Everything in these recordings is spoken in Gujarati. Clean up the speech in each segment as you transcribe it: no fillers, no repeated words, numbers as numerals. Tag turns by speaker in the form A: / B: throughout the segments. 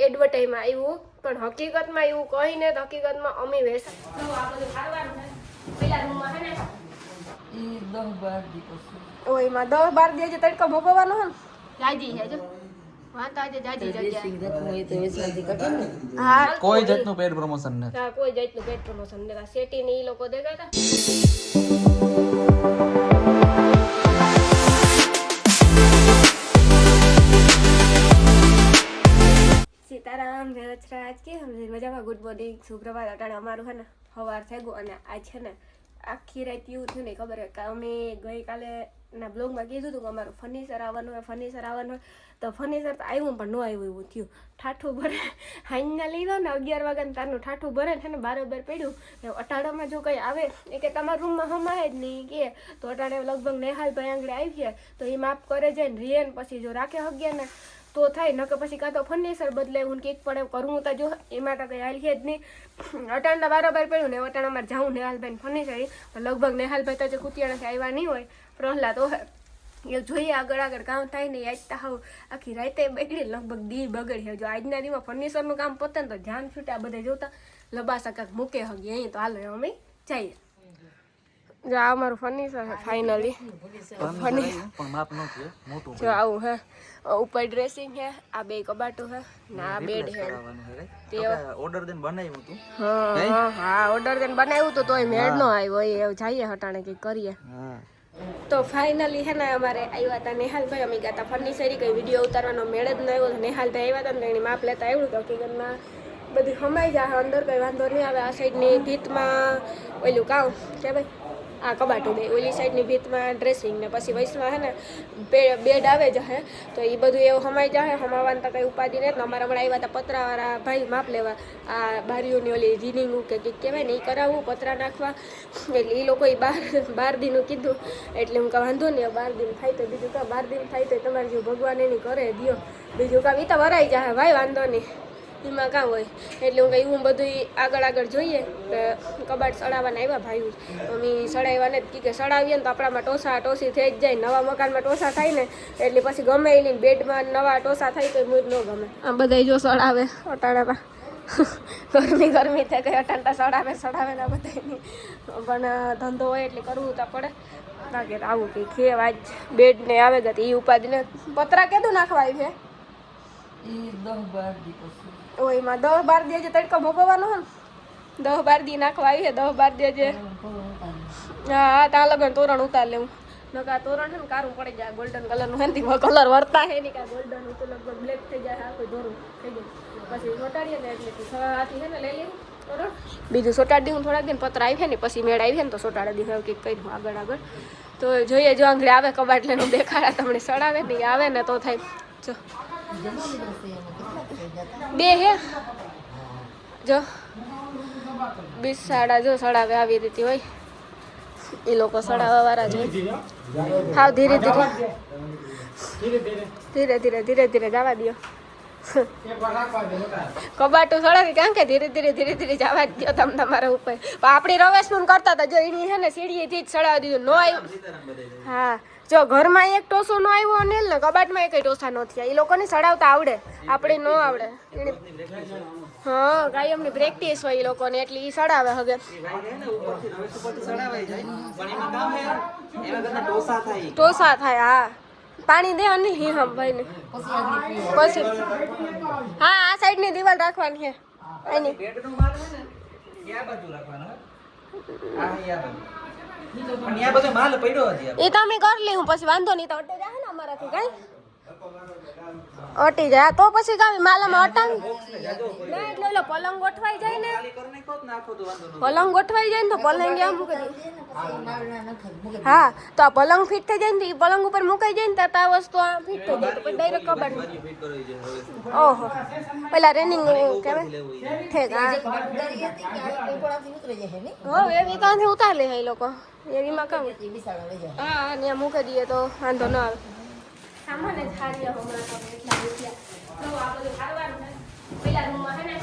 A: એડવર્ટાઈઝમાં આવ્યું પણ હકીકતમાં એવું કહીને તો હકીકતમાં અમે વેસા આ બધું ખાવાનું છે પેલા રૂમમાં છે ને
B: ઈ 10-12 દિવસ
A: ઓયમાં 10-12 દિવસ તડકો ભોગવવાનો હે જાજી છે જો વાત આજે જાજી જગ્યા હા
C: કોઈ જાતનું પેડ પ્રમોશન નથી
A: હા કોઈ જાતનું પેડ પ્રમોશન નથી સેટી ને ઈ લોકો દેખાતા સીતારામ જય વચરાજ કે મજામાં ગુડ મોર્નિંગ સુપ્રભાત અટાણે અમારું છે ને સવાર થઈ ગયું અને આજ છે ને આખી રાત એવું થયું નહીં ખબર કે અમે ગઈકાલે ના બ્લોગમાં કીધું હતું કે અમારું ફર્નિચર આવવાનું હોય તો ફર્નિચર તો આવ્યું પણ ન આવ્યું એવું થયું ઠાઠું ભરે હાઈના લઈ લો ને 11 વાગ્યાનું તારનું ઠાઠું ભરે છે ને બારોબર પડ્યું અટાણામાં જો કંઈ આવે એ કે તમારા રૂમમાં હમાય જ નહીં કે તો અટાણે લગભગ નેહાલભાઈ આંગળે આવી તો એ માફ કરે જાય ને રિયન પછી જો રાખે હગ્યા ને તો થાય નકર પછી કાં તો ફર્નિચર બદલે હું કંઈક પણ કરવું તો જો એમાં તો કંઈ હાલ છે જ નહીં અટાણના બારોબાર પડ્યું ને અટાણ અમારે જાઉં નેહાલભાઈને ફર્નિચર લગભગ નેહાલભાઈ તો જે કુતિયાણાથી આવ્યા નહીં હોય પ્રહલાદ હોય એ જોઈએ આગળ કામ થાય ને આજ તો હાવ આખી રાતે બગડી લગભગ દી બગડી જો આજના દીમાં ફર્નિચરનું કામ પતે ને તો ધ્યાન છૂટે આ બધા જોતા લબાસા કાંક મૂકે હગી અહીં તો હાલો અમે જઈએ જો આ અમારું ફર્નિચર છે ફાઇનલી જો આવું હે ઉપર ડ્રેસિંગ છે આ બે કબાટો છે ના આ બેડ છે તે
C: ઓર્ડર દેન બનાવ્યું હતું
A: હા ઓર્ડર દેન બનાવ્યું તો તોય મેળ નો આવ્યો એ જઈએ હટાણે કંઈક કરીએ તો ફાઇનલી છે ને અમારે આવ્યા હતા નેહાલભાઈ અમે ગયા હતા ફર્નિચર કંઈ વિડીયો ઉતારવાનો મેળ જ ન આવ્યો નેહાલભાઈ આવ્યા હતા ને એની માપ લેતા આવ્યું તો હકીકતમાં બધું હમાઈ જાય અંદર કંઈ વાંધો નહીં આવે આ સાઈડની ભીતમાં ઓલું કામ કે ભાઈ આ કબાટું બે ઓલી સાઈડની ભીતમાં ડ્રેસિંગ ને પછી વૈશમાં છે ને બેડ આવે જશે તો એ બધું એવું હમાઈ જાય હમાવાનું તો કંઈ ઉપાધિ નથી અમારે હમણાં આવ્યા હતા પતરાવાળા ભાઈ માપ લેવા આ બારીઓની ઓલી રીનિંગ કે કંઈક કહેવાય ને એ કરાવવું પતરા નાખવા એટલે એ લોકોએ 12 દીનું કીધું એટલે હું કાં વાંધો નહીં 12 દિન થાય તો બીજું કાં 12 દિન થાય તો તમારે જો ભગવાન એની કરે દો બીજું કાં એ તો વરાઈ જાય ભાઈ વાંધો નહીં એમાં કાં હોય એટલે હું કંઈ એવું બધું આગળ જોઈએ કબાટ સડાવવાના આવ્યા ભાઈ અમે સડાવ્યા ને કે સડાવીએ ને તો આપણામાં ટોસી થઈ જ જાય નવા મકાનમાં ટોસા થાય ને એટલે પછી ગમે એની બેડમાં નવા ટોસા થાય તો મૂળ ન ગમે આમ બધા જો સડાવે અટાણામાં ગરમી થાય કંઈ અટાણતા સડાવે ને આ બધાની પણ ધંધો હોય એટલે કરવું તો પડે બાકી આવું કંઈ ખેવ આજ બેડ ને આવે ગયા એ ઉપાધિને પતરા કેદું નાખવા આવી છે
B: ઈ 10-12 દિવસ
A: ઓયમાં 10-12 દિવસ તડકો ભોગવવાનો હે ને 10-12 દી નાખવા આવી છે 10-12 દિવસ હા ત્યાં લગન તોરણ ઉતાર લેવું નકા તોરણ છે ને કારું પડી જાય ગોલ્ડન કલરનું હે ને કલર વર્તા છે ને કાં ગોલ્ડન તો લગભગ બ્લેક થઈ જાય આ કોઈ ધોરું થઈ જાય પછી સોટાડીએ ને એટલે સવારથી છે ને લઈ લેવું તોરણ બીજું સોટાડી દઉં થોડાક દિન પત્ર આવી છે ને પછી મેળ આવી છે ને તો સોટાડી દીધું કંઈક કર્યું આગળ તો જોઈએ જો આંગળે આવે કબાટ લઈને દેખાડા તમને સડાવે ને આવે ને તો થાય જો બે હે જો બિસાડા જો સડાવે આવી રીતે હોય એ લોકો સડાવવા વાળા જ હોય હાવ ધીરે જવા દો કબાટું સડાવી કારણ કે ધીરે ધીરે જવા જ દો તમે તમારા ઉપર આપણી રવેશનું કરતા હતા જો એની છે ને સીડીએથી જ સડાવી દીધું નો આવ્યું હા જો ઘરમાં એક ટોસો નો આવ્યો અનિલ ને કબાટમાં એક ટોસા નો થયા એ લોકોને સડાવતા આવડે આપણે ન આવડે હા કાયમની પ્રેક્ટિસ હોય એ લોકોને એટલે એ સડાવે હવે ટોસા થાય હા પાણી દે અનિલ હી હા ભાઈ ને પછી હા આ સાઈડ ની દિવાલ રાખવાની છે એની એ તમે કરી લે હું પછી વાંધો નહીં તો અટે જાય ને અમારાથી કઈ અટી જાય તો પછી કાવી માલામાં અટાણ ના એટલે ઓલો પલંગ ગોઠવાઈ જાય ને પલંગ ગોઠવાઈ જાય ને તો પલંગ એમ મૂકી દે હા તો આ પલંગ ફિટ થઈ જાય ને એ પલંગ ઉપર મુકાઈ જાય ને તો આ વસ્તુ આ ફિટ થઈ જાય તો પછી ડાયરેક્ટ કબાટ ઓહો પેલા રેનિંગ કહેવાય ઠેક હા હો એવી કાંથી ઉતાર લે એ લોકો એવીમાં કામ હા ત્યાં મૂકી દઈએ તો વાંધો ન આવે સામાન્ય છાડીએ હમણાં તમે એટલા રૂપિયા તો આ બધું ખાવાનું છે પેલા રૂમમાં છે ને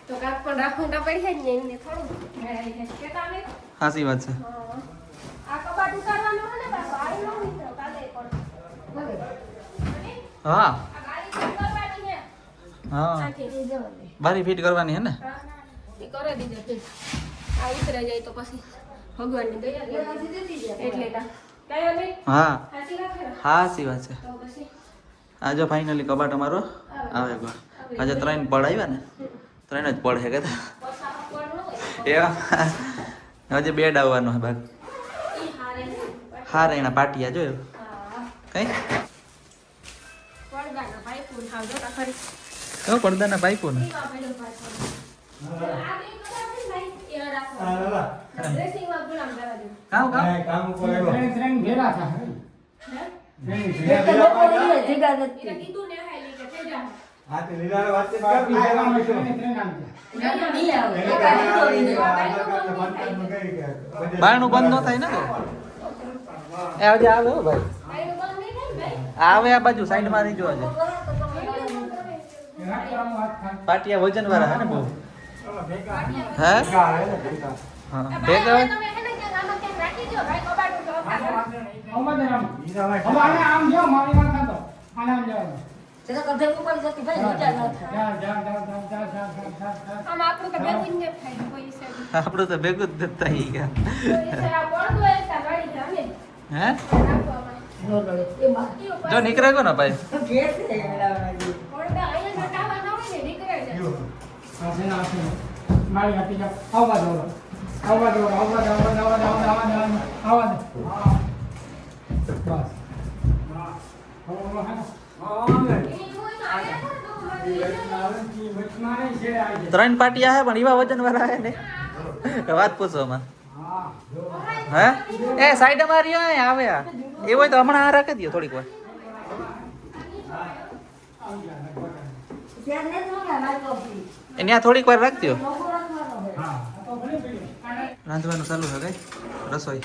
A: તો કાક પણ રાખવું તો પડશે જ ને એમને થોડું કેતા આવે
C: સાચી વાત છે
A: આ કબાટ ઉતારવાનું છે ને પાછો આવી ન મિત્રો કાલે પણ
C: હા
A: કરવાની છે
C: હા
A: આથી
C: બારી ફિટ કરવાની હે ને
A: એ કરી દીધો ફિટ. આ ઉતરાઈ જાય તો પછી ભગવાનની દયા એટલે કાંઈ નહીં
C: હા
A: સાચી વાત છે ને?
C: હા સી વાત છે.
A: તો પછી
C: આ જો ફાઇનલી કબાટ અમારો આવે ગયો. આજે 3 પડ આવ્યા ને 3 જ પડ હે કે
A: પસાર પડનો હોય
C: એ હજી બેડ આવવાનો હે બાકી.
A: ઈ હારે
C: હા રેણા પાટિયા જોયો
A: હા
C: કઈ
A: પડદાના પાઇપો થાવ જો ખરી
C: કયો પડદાના પાઇપો ને
A: ઈમાં પડ્યો પાછો આ બે કદાચ નહીં ભાઈ એ રાખો ડ્રેસિંગ માં ગુલામ જવા દે
C: કામ કામ
D: કામ ઉપર આવ્યો.
A: હે
B: જગ્યા
A: એને
B: નથી
A: કીધું ને હાલી કે થઈ જા
D: હા તે લીલાને વાતચીત કરવી છે, આમાં શું?
B: નહીં આવે
D: એને
B: એક
D: કાંઈ
B: આ
D: આ
B: લીધો
D: બાંધકામનું કરી કે બધે
C: બારણું બંધ ન થાય ને એ આજે આવે હો ભાઈ
A: આઈનો બંધ નહીં થાય ને ભાઈ
C: આવે આ બાજુ સાઈડ માં નહીં જોવા જાય પાટિયા વજન વાળા હે ને બહુ હે
D: ભેગા આવે ને ભેગા.
C: હા ભેગા હોય
A: તમે હે ને ક્યાંક આમાં ક્યાંક રાખી દો ભાઈ કબાટ ઉપર
B: તેના કથે ઉપર જતી ભાઈ વિચાર ન થાય
A: આમ આપણું તો ભેગું જ ન થાય કોઈ હિસાબે
C: આપણું તો ભેગું જ નથી થઈ ગયા
A: કોઈ હિસાબે આ પડદો એકતા વાળી છે ને
C: હે
A: રાખવામાં
B: નો લડે એ માટી
C: જો નીકળે ગયો ને ભાઈ
B: ઘેર છે મેળાવાના
A: પડદા અહીંયા નટાવા ન હોય ને નીકળે જાય એની હોય તો આયા તો
C: 3 પાટિયા હે પણ એવા વજન વાળા હે ને વાત પૂછો માં હે એ સાઈડ માં રહ્યો હે આવે આ એ હોય તો હમણાં આ રાખી દો થોડીક વાર
B: ત્યાં ને તો ના મારી કોપી
C: એ ત્યાં થોડીક વાર રાખજો
B: નોકો રાખવાનો છે
C: રાંધવાનું ચાલુ છે કઈ રસોઈ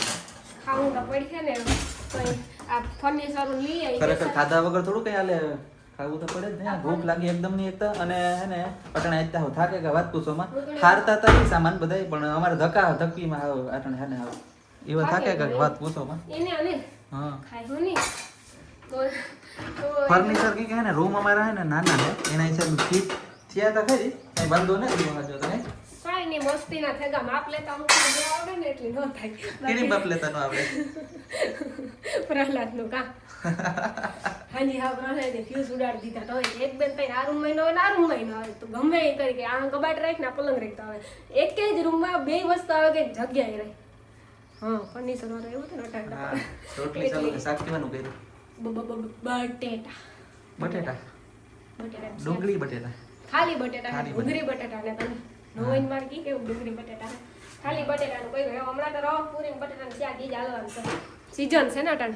A: ખાવું તો પડશે ને કોઈ આ ફર્નિચર લઈ આવી
C: ખરેખર ખાધા વગર થોડું કઈ હાલે ખાવું તો પડે જ ને ભૂખ લાગી એકદમ ની એકતા અને હે ને અટણે આટતા હું થાકે કે વાત પૂછો માં હારતા તા ઈ સામાન બધાય પણ અમારે ધક્કા ધક્કીમાં આવ અટણે હે ને આવ એવો થાકે કે વાત પૂછો માં
A: એને અને
C: હા
A: ખાયું નહીં તો
C: ફર્નિચર કે હે ને રૂમ અમારા હે ને નાના હે એના હિસાબે ફીટ થયા તા ખરી કઈ વાંધો નથી જો તો કઈ
A: કાંઈ નહીં મસ્તીના થેગા માપ લેતા અમુક જે આવડે ને એટલી ન થાય
C: કેડી બાપ લેતા નો આવડે
A: પ્રહલાદનું કામ હાજી હા પ્રહલાદે ફ્યુઝ ઉડાડી દીધા તો હોય એક બેન તઈ આ રૂમમાં ન હોય ને આ રૂમમાં ન હોય તો ગમે એ કરી કે આ કબાટ રાખ ને આ પલંગ રાખતા હોય એક જ રૂમમાં બે વસ્તુ આવે કે જગ્યાએ રહે હા ફર્નિચર વાળો એવું તો
C: હા
A: નટાડતા
C: રોટલી ચાલુ કે શાક કેવાનું કર્યું
A: બટેટા
C: બટેટા
A: બટેટા
C: ડુંગળી બટેટા
A: ખાલી બટેટા
C: ખાલી
A: ડુંગળી બટેટા ને તમે નોઈન માર કી કેવું ડુંગળી બટેટા ખાલી બટેટાનું કોઈ હમણાં તો રવા પૂરી બટેટાનું શાક ઈ જ હાલવાનું છે સીઝન છે ને અટાણ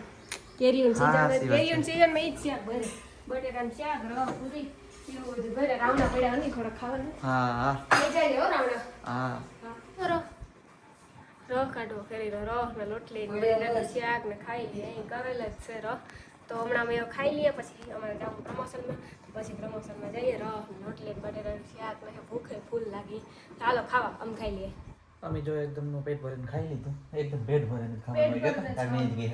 A: કેરીનું
C: હા,
A: સીઝન
C: સાચી વાત છે.
A: કેરીનું સીઝન માં ઈ જ શાક ભરે બટેટાનું શાક રવા પૂરી એવું બધું ભરે રાવણા પડ્યા નહીં થોડા ખાવાનું
C: હા હા
A: થઈ જાય હો રાવણા
C: હા
A: હા રહ કાઢો કરી રહ ને લોટલી ને બટેટાનું શાક ને ખાઈ લઈએ અહીં કરેલા જ છે રહ તો હમણાં અમે ખાઈ લઈએ પછી અમારે જાવું પ્રમોશનમાં પછી પ્રમોશનમાં જઈએ રહ રોટલી બટેટાનું શાક ને ભૂખે ફૂલ લાગી ચાલો ખાવા અમે ખાઈ લઈએ
C: અમે જો એકદમ નું પેટ ભરીને ખાઈ લીધું એકદમ પેટ ભરીને ખાવાનું
A: પેટ
C: હોય
A: ભરીને
C: કે નહીં જ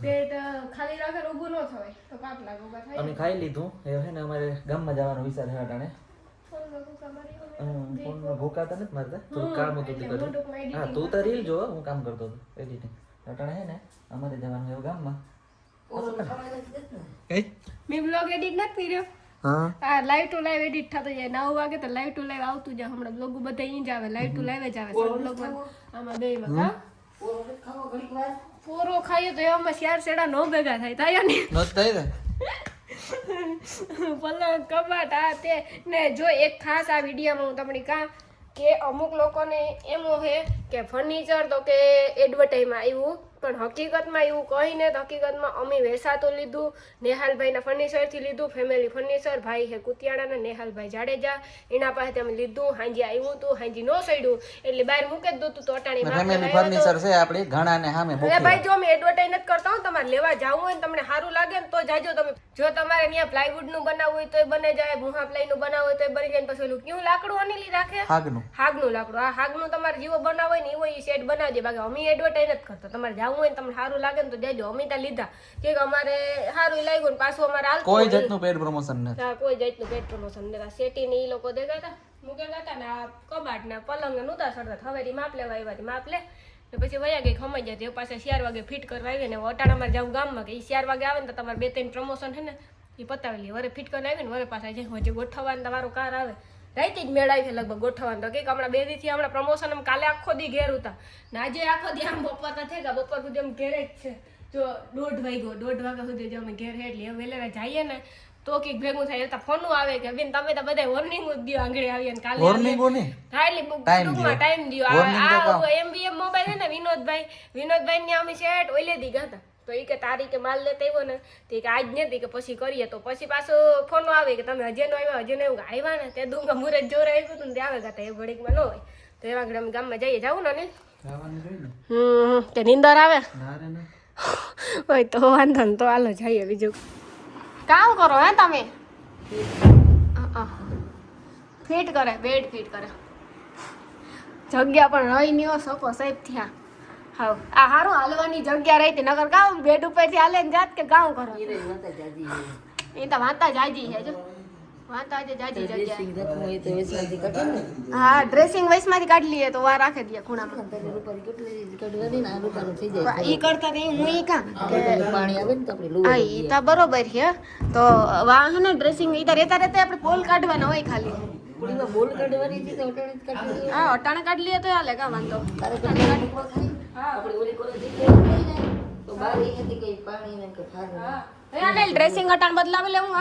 A: પેટ ખાલી રાખે ઊભું ન થવાય તો કાપ લાગે ઊભા થાય
C: અમે ખાઈ લીધું એ છે ને અમારે ગામમાં જવાનો વિચાર છે અટાણે ફોનમાં ભૂકાતા નથી મારતા થોડું કામ હતું તે કર્યું હા તું તો રીલ જો હું કામ કરતો હતો એડિટિંગ અટાણે છે ને અમારે જવાનું એવું ગામમાં કઈ
A: મેં બ્લોગ એડિટ નથી કર્યો
C: હા
A: આ લાઈવ ટુ લાઈવ એડિટ થતો જાય 9 વાગે તો લાઈવ ટુ લાઈવ આવતું જાય હમણાં બ્લોગ બધા ઈ જ આવે લાઈવ ટુ લાઈવ જ આવે શોર્ટ બ્લોગ આમાં બેમાં હા
B: ખાવો ઘડીક વાર
A: પોરો ખાઈએ તો એમાં ચાર સેડા નો ભેગા થાય થાય ને
C: નત થઈ ને
A: પલંગ કબાટ આ તે ને જો એક ખાસ આ વિડીયોમાં હું તમને કાં કે અમુક લોકોને એમ હોય કે ફર્નિચર તો કે એડવર્ટાઈઝમાં આવ્યું પણ હકીકતમાં એવું કંઈ ને તો હકીકતમાં અમે વેસાતું લીધું નેહાલભાઈના ફર્નિચરથી લીધું ફેમિલી ફર્નિચર ભાઈ હે કુતિયાણાના નેહાલભાઈ જાડેજા એના પાસેથી અમે લીધું હાંજી આવ્યું હતું હાંજી ન સડ્યું એટલે બહાર મૂકે જ દોતું તો અટાણી
C: ફેમિલી ફર્નિચર છે આપણે ઘણા ને સામે
A: અરે ભાઈ જો અમે એડવર્ટાઈઝ નથી કરતા હું તમારે લેવા જાવું હોય ને તમને સારું લાગે ને તો જાજો તમે જો તમારે ત્યાં પ્લાયવુડ નું બનાવવું હોય તો બને જાય ભૂહા પ્લાય નું બનાવવું હોય તો બની જાય પછી ઓલું કેવું લાકડું અનેલી રાખે
C: હાગનું
A: હાગનું લાકડું આ હાગનું તમારે જીવો બનાવો હોય ને એવો ઈ સેટ બનાવજે બાકી અમે એડવર્ટાઈઝ નથી કરતા તમારે જાવું હોય ને તમને સારું લાગે ને તો દેજો. અમે ત્યાં લીધા કે અમારે સારું લાગ્યું ને પાછું અમારે હાલતું
C: કોઈ
A: નહીં.
C: જાતનું પેડ પ્રમોશન નથી.
A: હા, કોઈ જાતનું પેટ પ્રમોશન નતા. શેટી ને ઈ લોકો દેખા હતા મૂકેલા હતા ને આ કબાટ ને પલંગ ને નતા સરતા. હવે માપ લેવા આવ્યા માપ લે ને પછી વયા ગઈ ખમાઈ જાય. તે પાસે 4 વાગે ફિટ કરવા આવી ને અટાણામાં જાવ ગામમાં કે ઈ 4 વાગે આવે ને તો તમારે 2-3 પ્રમોશન છે ને એ પતાવી લે. વરે ફિટ કરીને આવી ને વરે પાછા જાય હજી ગોઠવવાનું તમારો કાર આવે રાઈતે જ મેળાવી છે લગભગ ગોઠવવાનું. તો કંઈક હમણાં 2 દીથી હમણાં પ્રમોશન એમ કાલે આખો દી ઘેર હતા ને આજે આખો દી આમ બપોરના થઈ ગયા. બપોર સુધી એમ ઘેરે જ છે. જો 1:30 વાગ્યો 1:30 વાગ્યા સુધી જો અમે ઘેર એટલે વેલેરા જઈએ ને તો કંઈક ભેગું થાય. તો ફોન આવે કે બેન તમે તો બધા વોર્નિંગ જ દો આંગળી આવીએ ને કાલે
C: વોર્નિંગ કોની
A: હા એટલે ટૂંકમાં ટાઈમ દો. આ MBM મોબાઈલ છે ને વિનોદભાઈ ને અમે શેટ ઓલે દી ગયા હતા. તો એ કે તારી કે માલ લેતા આવ્યો ને તે કે આજ નથી કે પછી કરીએ. તો પછી પાછો ફોન આવે કે તમે હજે નો આવ્યા ને તે દુંગા મુરત જોર આવ્યું હતું ને તે આવે ગાતા એ ઘડીકમાં ન હોય. તો એવા ઘડી અમે ગામમાં જઈએ જાવું ને
C: જવાનું જોઈએ ને.
A: તે નીંદર આવે
C: ના રે ના.
A: હોય તો વાંધો ને તો હાલો જઈએ. બીજું કામ કરો હે તમે ફિટ કરે બેડ ફિટ કરે જગ્યા પણ રહી નહીં શકો સાહેબ થયા. હા આ હારું હાલવાની જગ્યા રહી હતી નગર ગામ બેડ ઉપરથી હાલે ને જાત કે ગામ કરો એ તો વાંતા જાજી છે જો વાંતા આજે જાજી જગ્યા. હા ડ્રેસિંગ વૈસમાંથી કાઢી લઈએ તો વાર રાખી દઈએ ખૂણામાં. ઈ કરતા તો હું ઈ કામ હા ઈ તો બરોબર છે. તો વાહ ને ડ્રેસિંગ ઈ તો રેતા રેતા આપણે પોલ કાઢવાના હોય ખાલી. હા અટાણે કાઢી લઈએ તો હાલે કા વાંધો. ડ્રેસિંગ અટાણ બદલાવી લેવું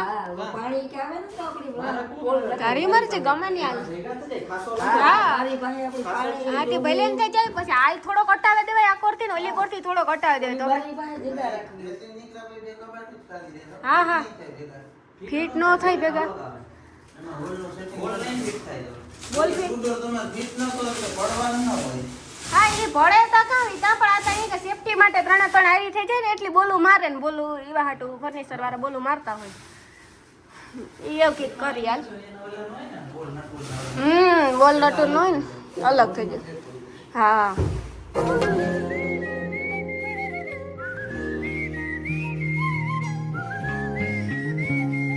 A: તારી મરજી ગમે ની હા તે ભલે ને જાય પછી આ થોડો કટાવે દેવાય આ કોરથી ને ઓલી કોરથી થોડો કટાવે દેવાય તો હા હા ફિટ નો થાય ભેગા બોલ હા એ ભળે તો કાવી તા પણ આ તો કે સેફટી માટે 3 હારી થઈ જાય ને એટલી બોલું મારે ને બોલું એવા હાટું ફર્નિચર વાળા બોલું મારતા હોય એવું કીક કરી હાલ. બોલ નટુર નો હોય ને અલગ થઈ જાય. હા